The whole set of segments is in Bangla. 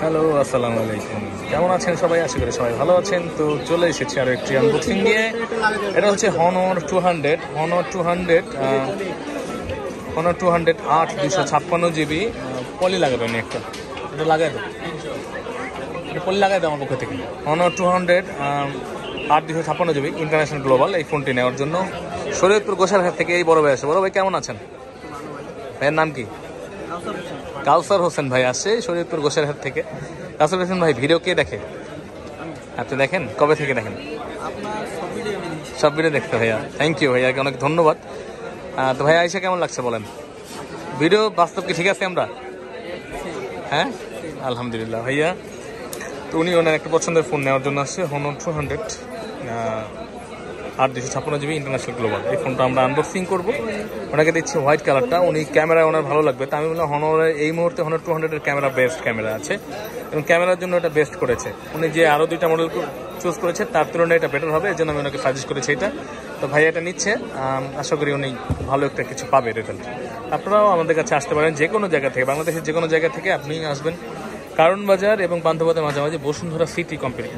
হ্যালো, আসসালামু আলাইকুম। কেমন আছেন সবাই? আশা করি সবাই ভালো আছেন। তো চলে এসেছি আরও একটি আনবক্সিং নিয়ে। এটা হচ্ছে হনর 200 8 256 GB। পলি লাগাবেন একটা, এটা লাগাই দাও, এটা পলি লাগাই দাও আমার পক্ষ থেকে। হনর 200 8 256 GB ইন্টারন্যাশনাল গ্লোবাল এই ফোনটি নেওয়ার জন্য শরীয়তপুর গোসাইরহাট থেকে এই বড় ভাই আসে। বড় ভাই কেমন আছেন? ভাইয়ের নাম কি? কাউসার হোসেন ভাই আসে শরীয়তপুর গোসাইরহাট থেকে। কাউসার হোসেন ভাই ভিডিও কে দেখে? আপনি দেখেন? কবে থেকে দেখেন? সব ভিডিও দেখতে ভাইয়া। থ্যাংক ইউ ভাইয়াকে, অনেক ধন্যবাদ। তো ভাইয়া আইসা কেমন লাগছে বলেন? ভিডিও বাস্তব কি ঠিক আছে আমরা? হ্যাঁ, আলহামদুলিল্লাহ ভাইয়া। তো উনি ওনার একটা পছন্দের ফোন নেওয়ার জন্য আসছে, হনর 200 8 256 GB ইন্টারন্যাশনাল গ্লোবাল। এই ফোনটা আমরা আনবক্সিং করবো। ওনাকে দিচ্ছি হোয়াইট কালারটা, উনি ক্যামেরা ওনার ভালো লাগবে। তা আমি বললাম হনরের এই মুহূর্তে হনর 200 ক্যামেরা বেস্ট ক্যামেরা আছে এবং ক্যামেরার জন্য এটা বেস্ট করেছে। উনি যে আরও দুইটা মডেল চুজ করেছে তার তুলনায় এটা বেটার হবে, এই জন্য আমি ওনাকে সাজেস্ট করেছি এটা। তো ভাই এটা নিচ্ছে, আশা করি উনি ভালো একটা কিছু পাবে রেজাল্ট। আপনারাও আমাদের কাছে আসতে পারেন যে কোনো জায়গা থেকে, বাংলাদেশের যে কোনো জায়গা থেকে আপনি আসবেন। কারণ বাজার এবং পান্থপথের মাঝামাঝি Bashundhara city company,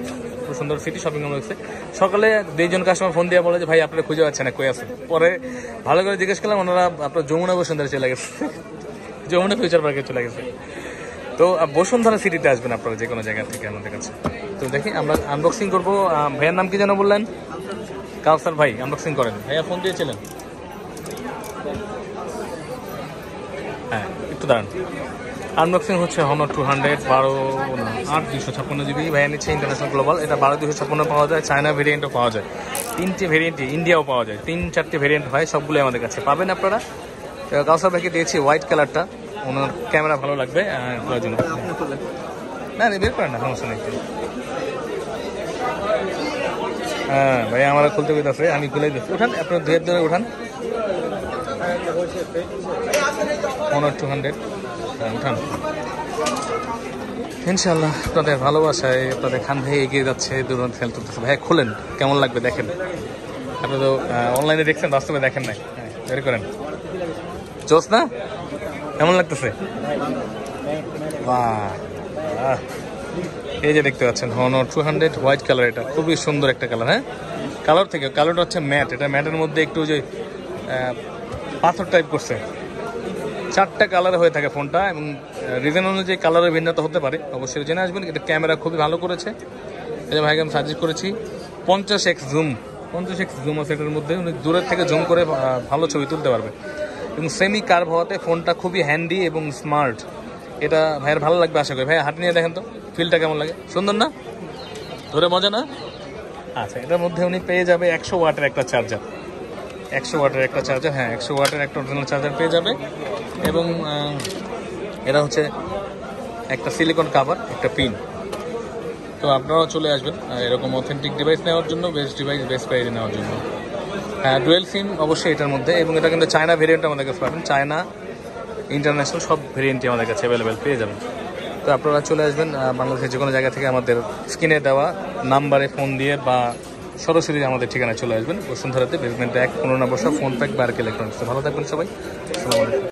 Bashundhara city shopping কমপ্লেক্সে। সকালে দুইজন কাস্টমার ফোন দিয়ে বলে যে ভাই আপনারা খুঁজে পাচ্ছেন না, কই আছেন? পরে ভালো করে জিজ্ঞেস করলাম, ওনারা আপনার যমুনা বসুন্ধরা চলে গেছে, যমুনা ফিউচার পার্কে চলে গেছে। তো বসুন্ধরা সিটিতে আসবেন আপনারা যে কোনো জায়গা থেকে আমাদের কাছে। তো দেখি আমরা আনবক্সিং করবো। ভাইয়ার নাম কি যেন বললেন? কাউসার ভাই, আনবক্সিং করেন। ভাইয়া ফোন দিয়েছিলেন? হ্যাঁ, একটু দাঁড়ান। আনবক্সিং হচ্ছে হনর 8 256 GB। ভাইয়া নিচ্ছে ইন্টারন্যাশনাল গ্লোবাল। এটা 12 256 পাওয়া যায়, চায়না ভেরিয়েন্টও পাওয়া যায়, 3টে ভেরিয়েন্টই, ইন্ডিয়াও পাওয়া যায়, 3-4টে ভেরিয়েন্ট হয়, সবগুলোই আমাদের কাছে পাবেন আপনারা। কাউসার ভাইকে দিয়েছি হোয়াইট কালারটা, ওনার ক্যামেরা ভালো লাগবে জন্য। না বের করেন না, সমস্যা নেই। হ্যাঁ ভাই, আমার খুলতে পেতেছে, আমি খুলে দিচ্ছি। উঠান, আপনার দুয়ের ধরে উঠান। হনর 200 উঠান। ইনশাল্লাহ আপনাদের ভালোবাসায় আপনাদের খান ভাই এগিয়ে যাচ্ছে, দুরন্ত খেল তুলতেছে। ভাই খুলেন, কেমন লাগবে দেখেন। আপনি তো অনলাইনে দেখছেন, বাস্তবে দেখেন নাই। হ্যাঁ, বের করেন। জোস না? কেমন লাগতেছে? বাহ, এই যে দেখতে পাচ্ছেন হনর 200 হোয়াইট কালার। এটা খুবই সুন্দর একটা কালার। হ্যাঁ, কালারটা হচ্ছে ম্যাট। এটা ম্যাটের মধ্যে একটু যে পাথর টাইপ করছে। 4টা কালার হয়ে থাকে ফোনটা এবং রিজন অনুযায়ী কালারের ভিন্নতা হতে পারে, অবশ্যই জেনে আসবেন। এটা ক্যামেরা খুবই ভালো করেছে, এই যে ভাইকে আমি সাজেস্ট করেছি। 50x জুম আছে এটার মধ্যে, উনি দূরের থেকে জুম করে ভালো ছবি তুলতে পারবে এবং সেমি কার্ভ হওয়াতে ফোনটা খুবই হ্যান্ডি এবং স্মার্ট। এটা ভাইয়ের ভালো লাগবে আশা করি। ভাই হাতে নিয়ে দেখেন তো ফিলটা কেমন লাগে, সুন্দর না? ধরে মজা না? আচ্ছা, এটার মধ্যে উনি পেয়ে যাবে 100 ওয়াটের একটা চার্জার। 100 ওয়াটের একটা চার্জার, হ্যাঁ 100 ওয়াটের একটা অরিজিনাল চার্জার পেয়ে যাবে। এবং এটা হচ্ছে একটা সিলিকন কাভার, একটা পিন। তো আপনারাও চলে আসবেন এরকম অথেন্টিক ডিভাইস নেওয়ার জন্য, বেস্ট ডিভাইস বেস্ট প্রাইজে নেওয়ার জন্য। হ্যাঁ, ডুয়েল সিম অবশ্যই এটার মধ্যে, এবং এটা কিন্তু চায়না ভেরিয়েন্ট আমাদের কাছে পাবেন। চায়না ইন্টারন্যাশনাল সব ভেরিয়েন্টই আমাদের কাছে অ্যাভেলেবেল পেয়ে যাবেন। তো আপনারা চলে আসবেন বাংলাদেশের যে কোনো জায়গা থেকে আমাদের স্ক্রিনে দেওয়া নাম্বারে ফোন দিয়ে বা সরাসরি আমাদের ঠিকানায় চলে আসবেন। বসুন্ধরাতে বেসমেন্ট 1 15 নম্বর, ফোন প্যাক বার্ক ইলেকট্রনিক্স। ভালো থাকবেন সবাই, আসসালামু আলাইকুম।